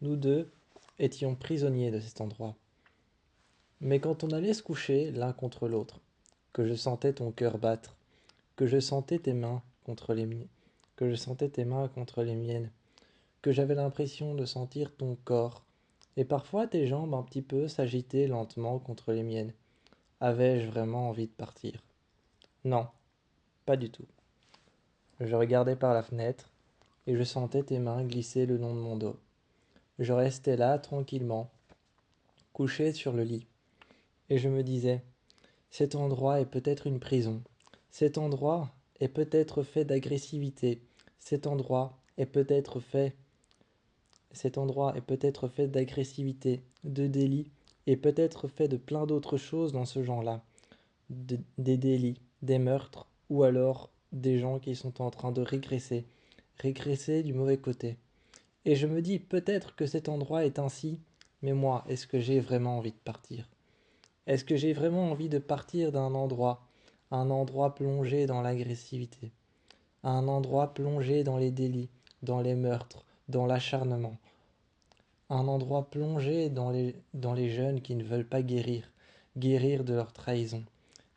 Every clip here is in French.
Nous deux étions prisonniers de cet endroit. Mais quand on allait se coucher l'un contre l'autre, que je sentais ton cœur battre, que je sentais tes mains contre les miennes, que je sentais tes mains contre les miennes, que j'avais l'impression de sentir ton corps, et parfois tes jambes un petit peu s'agitaient lentement contre les miennes. Avais-je vraiment envie de partir? Non, pas du tout. Je regardais par la fenêtre, et je sentais tes mains glisser le long de mon dos. Je restais là, tranquillement, couché sur le lit, et je me disais, cet endroit est peut-être une prison. Cet endroit est peut-être fait d'agressivité. Cet endroit est peut-être fait Cet endroit est peut-être fait d'agressivité, de délit, et peut-être fait de plein d'autres choses dans ce genre-là. Des délits, des meurtres, ou alors des gens qui sont en train de régresser du mauvais côté. Et je me dis peut-être que cet endroit est ainsi, mais moi, est-ce que j'ai vraiment envie de partir? Est-ce que j'ai vraiment envie de partir d'un endroit, un endroit plongé dans l'agressivité, un endroit plongé dans les délits, dans les meurtres, dans l'acharnement, un endroit plongé dans les jeunes qui ne veulent pas guérir, guérir de leur trahison,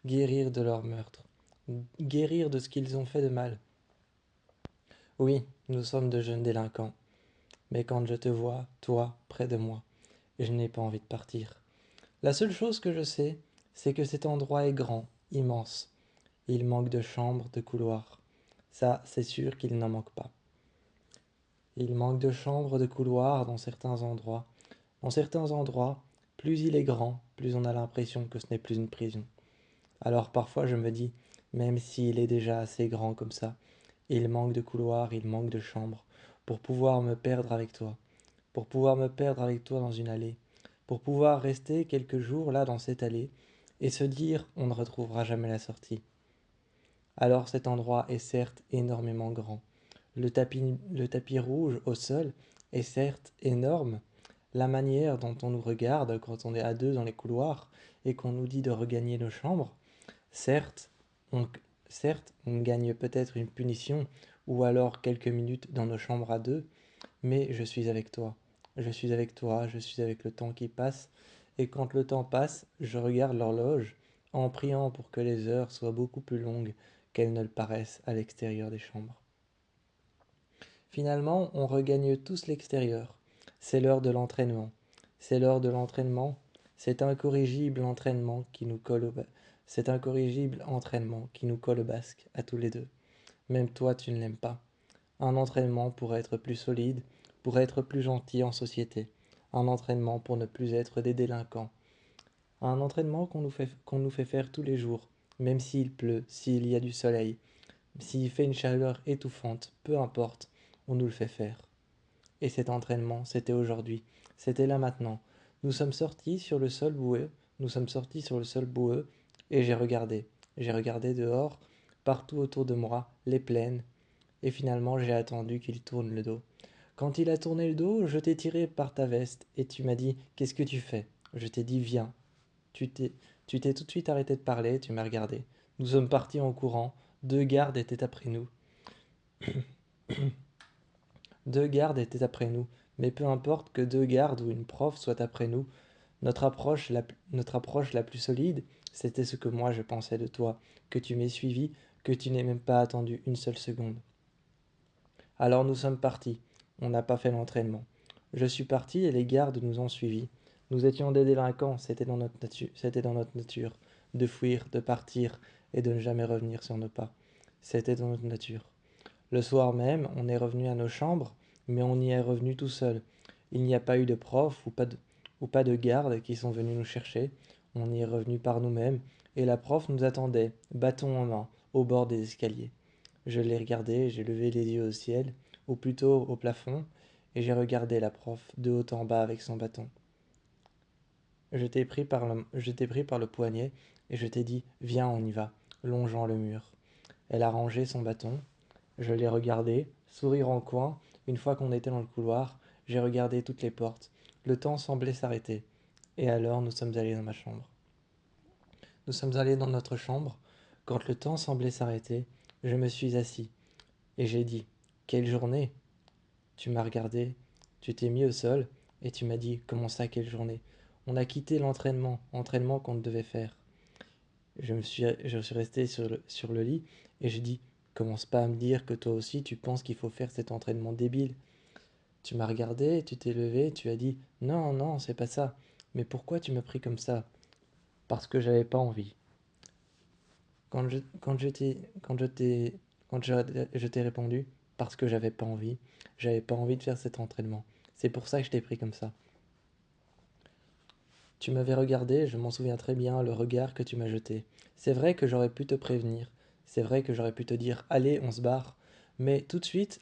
guérir de leur meurtre, guérir de ce qu'ils ont fait de mal. Oui, nous sommes de jeunes délinquants, mais quand je te vois, toi, près de moi, je n'ai pas envie de partir. La seule chose que je sais, c'est que cet endroit est grand, immense. Il manque de chambres, de couloirs. Ça, c'est sûr qu'il n'en manque pas. Il manque de chambres, de couloirs dans certains endroits. Dans certains endroits, plus il est grand, plus on a l'impression que ce n'est plus une prison. Alors parfois je me dis, même s'il est déjà assez grand comme ça, il manque de couloirs, il manque de chambres, pour pouvoir me perdre avec toi, pour pouvoir me perdre avec toi dans une allée, pour pouvoir rester quelques jours là dans cette allée, et se dire on ne retrouvera jamais la sortie. Alors cet endroit est certes énormément grand. Le tapis rouge au sol est certes énorme. La manière dont on nous regarde quand on est à deux dans les couloirs et qu'on nous dit de regagner nos chambres, certes, on, certes, on gagne peut-être une punition ou alors quelques minutes dans nos chambres à deux, mais je suis avec toi. Je suis avec toi, je suis avec le temps qui passe. Et quand le temps passe, je regarde l'horloge en priant pour que les heures soient beaucoup plus longues qu'elles ne le paraissent à l'extérieur des chambres. Finalement, on regagne tous l'extérieur. C'est l'heure de l'entraînement. C'est l'heure de l'entraînement. Cet incorrigible entraînement qui nous colle au Cet incorrigible entraînement qui nous colle au basque à tous les deux. Même toi, tu ne l'aimes pas. Un entraînement pour être plus solide, pour être plus gentil en société. Un entraînement pour ne plus être des délinquants. Un entraînement qu'on nous fait faire tous les jours, même s'il pleut, s'il y a du soleil, s'il fait une chaleur étouffante, peu importe, on nous le fait faire. Et cet entraînement, c'était aujourd'hui, c'était là maintenant. Nous sommes sortis sur le sol boueux, nous sommes sortis sur le sol boueux, et j'ai regardé dehors, partout autour de moi, les plaines, et finalement j'ai attendu qu'il tourne le dos. Quand il a tourné le dos, je t'ai tiré par ta veste, et tu m'as dit, qu'est-ce que tu fais? Je t'ai dit, viens. Tu t'es, tu t'es tout de suite arrêté de parler, tu m'as regardé. Nous sommes partis en courant, deux gardes étaient après nous. Deux gardes étaient après nous, mais peu importe que deux gardes ou une prof soient après nous, notre approche la plus solide, c'était ce que moi je pensais de toi, que tu m'aies suivi, que tu n'aies même pas attendu une seule seconde. Alors nous sommes partis, on n'a pas fait l'entraînement. Je suis parti et les gardes nous ont suivis. Nous étions des délinquants, c'était dans notre nature, de fuir, de partir et de ne jamais revenir sur nos pas. C'était dans notre nature. Le soir même, on est revenu à nos chambres, mais on y est revenu tout seul. Il n'y a pas eu de prof ou pas de garde qui sont venus nous chercher. On y est revenu par nous-mêmes, et la prof nous attendait, bâton en main, au bord des escaliers. Je l'ai regardé, j'ai levé les yeux au ciel, ou plutôt au plafond, et j'ai regardé la prof de haut en bas avec son bâton. Je t'ai pris par le poignet, et je t'ai dit, viens, on y va, longeant le mur. Elle a rangé son bâton, je l'ai regardé, sourire en coin, une fois qu'on était dans le couloir, j'ai regardé toutes les portes. Le temps semblait s'arrêter. Et alors nous sommes allés dans ma chambre. Nous sommes allés dans notre chambre. Quand le temps semblait s'arrêter, je me suis assis. Et j'ai dit, quelle journée? Tu m'as regardé, Tu t'es mis au sol et tu m'as dit, comment ça, quelle journée? On a quitté entraînement qu'on devait faire. Je suis resté sur le lit et j'ai dit, commence pas à me dire que toi aussi tu penses qu'il faut faire cet entraînement débile. Tu m'as regardé, tu t'es levé, tu as dit, non, non, c'est pas ça. Mais pourquoi tu m'as pris comme ça? Parce que j'avais pas envie. Quand je, quand je t'ai, quand je t'ai, quand je t'ai répondu, parce que j'avais pas envie de faire cet entraînement. C'est pour ça que je t'ai pris comme ça. Tu m'avais regardé, je m'en souviens très bien, le regard que tu m'as jeté. C'est vrai que j'aurais pu te prévenir, c'est vrai que j'aurais pu te dire, allez, on se barre, mais tout de suite,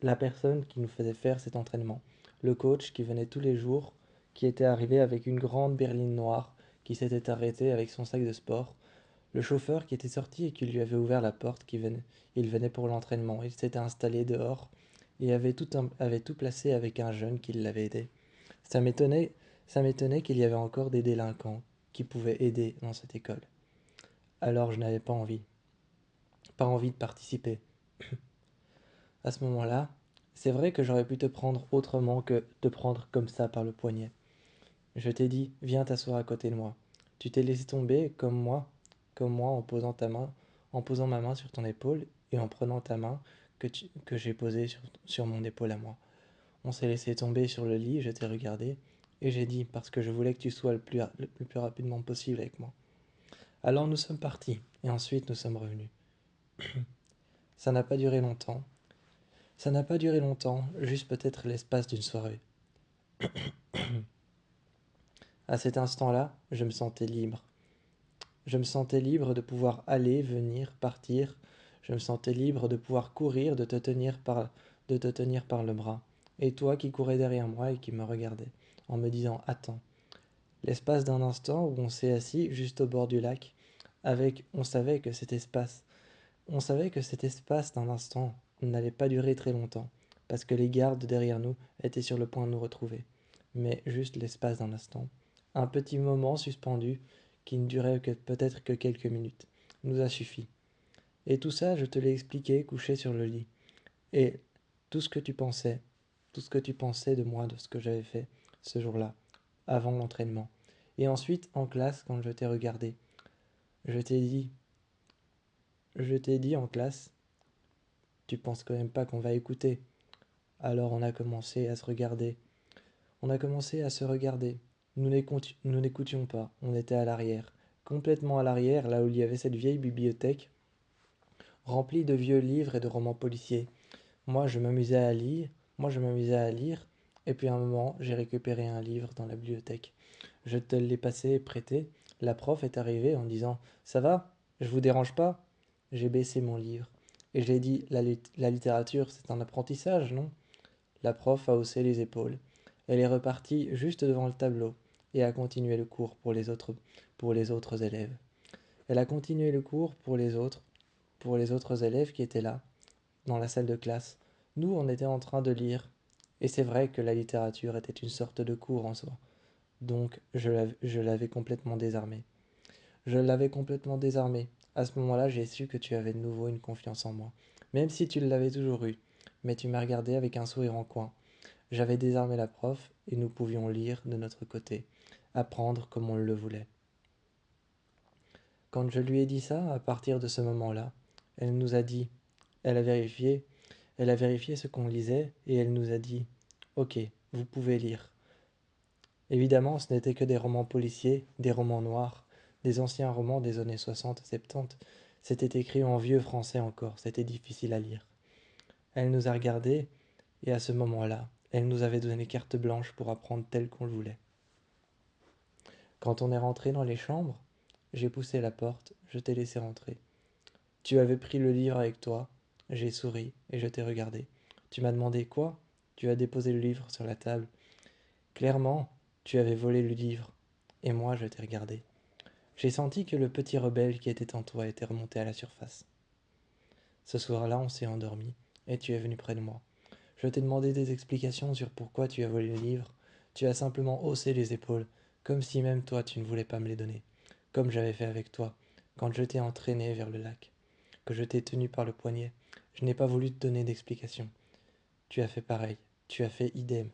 la personne qui nous faisait faire cet entraînement, le coach qui venait tous les jours, qui était arrivé avec une grande berline noire, qui s'était arrêté avec son sac de sport, le chauffeur qui était sorti et qui lui avait ouvert la porte, il venait pour l'entraînement, il s'était installé dehors et avait tout placé avec un jeune qui l'avait aidé. Ça m'étonnait, ça m'étonnait qu'il y avait encore des délinquants qui pouvaient aider dans cette école. Alors je n'avais pas envie de participer. À ce moment-là, c'est vrai que j'aurais pu te prendre autrement que te prendre comme ça par le poignet. Je t'ai dit, viens t'asseoir à côté de moi. Tu t'es laissé tomber comme moi en posant ma main sur ton épaule et en prenant ta main que j'ai posée sur mon épaule à moi. On s'est laissé tomber sur le lit, je t'ai regardé et j'ai dit, parce que je voulais que tu sois le plus rapidement possible avec moi. Alors nous sommes partis et ensuite nous sommes revenus. Ça n'a pas duré longtemps. Ça n'a pas duré longtemps, juste peut-être l'espace d'une soirée. À cet instant-là, je me sentais libre. Je me sentais libre de pouvoir aller, venir, partir. Je me sentais libre de pouvoir courir, de te tenir par le bras. Et toi qui courais derrière moi et qui me regardais, en me disant attends. L'espace d'un instant où on s'est assis juste au bord du lac, on savait que cet espace d'un instant n'allait pas durer très longtemps, parce que les gardes derrière nous étaient sur le point de nous retrouver. Mais juste l'espace d'un instant. Un petit moment suspendu qui ne durait que peut-être que quelques minutes nous a suffi. Et tout ça, je te l'ai expliqué couché sur le lit. Et tout ce que tu pensais, tout ce que tu pensais de moi, de ce que j'avais fait ce jour-là, avant l'entraînement. Et ensuite, en classe, quand je t'ai regardé, je t'ai dit, je t'ai dit en classe, tu penses quand même pas qu'on va écouter. Alors on a commencé à se regarder. On a commencé à se regarder. Nous n'écoutions pas, on était à l'arrière. Complètement à l'arrière, là où il y avait cette vieille bibliothèque, remplie de vieux livres et de romans policiers. Moi, je m'amusais à lire, moi je m'amusais à lire, et puis à un moment, j'ai récupéré un livre dans la bibliothèque. Je te l'ai passé et prêté. La prof est arrivée en disant ça va? Je vous dérange pas? J'ai baissé mon livre. Et j'ai dit la littérature, c'est un apprentissage, non? La prof a haussé les épaules. Elle est repartie juste devant le tableau et a continué le cours pour les autres élèves. Elle a continué le cours pour les autres élèves qui étaient là, dans la salle de classe. Nous, on était en train de lire. Et c'est vrai que la littérature était une sorte de cours en soi. Donc, je l'avais complètement désarmé. Je l'avais complètement désarmé. À ce moment-là, j'ai su que tu avais de nouveau une confiance en moi. Même si tu l'avais toujours eu. Mais tu m'as regardé avec un sourire en coin. J'avais désarmé la prof et nous pouvions lire de notre côté, apprendre comme on le voulait. Quand je lui ai dit ça, à partir de ce moment-là, elle nous a dit, elle a vérifié, elle a vérifié ce qu'on lisait et elle nous a dit, ok, vous pouvez lire. Évidemment, ce n'était que des romans policiers, des romans noirs, des anciens romans des années 60-70. C'était écrit en vieux français encore, c'était difficile à lire. Elle nous a regardés et à ce moment-là, elle nous avait donné carte blanche pour apprendre tel qu'on le voulait. Quand on est rentré dans les chambres, j'ai poussé la porte, je t'ai laissé rentrer. Tu avais pris le livre avec toi, j'ai souri et je t'ai regardé. Tu m'as demandé quoi? Tu as déposé le livre sur la table. Clairement, tu avais volé le livre. Et moi, je t'ai regardé. J'ai senti que le petit rebelle qui était en toi était remonté à la surface. Ce soir-là, on s'est endormi et tu es venu près de moi. Je t'ai demandé des explications sur pourquoi tu as volé le livre. Tu as simplement haussé les épaules, comme si même toi tu ne voulais pas me les donner, comme j'avais fait avec toi, quand je t'ai entraîné vers le lac, que je t'ai tenu par le poignet. Je n'ai pas voulu te donner d'explications. Tu as fait pareil. tu as fait idem.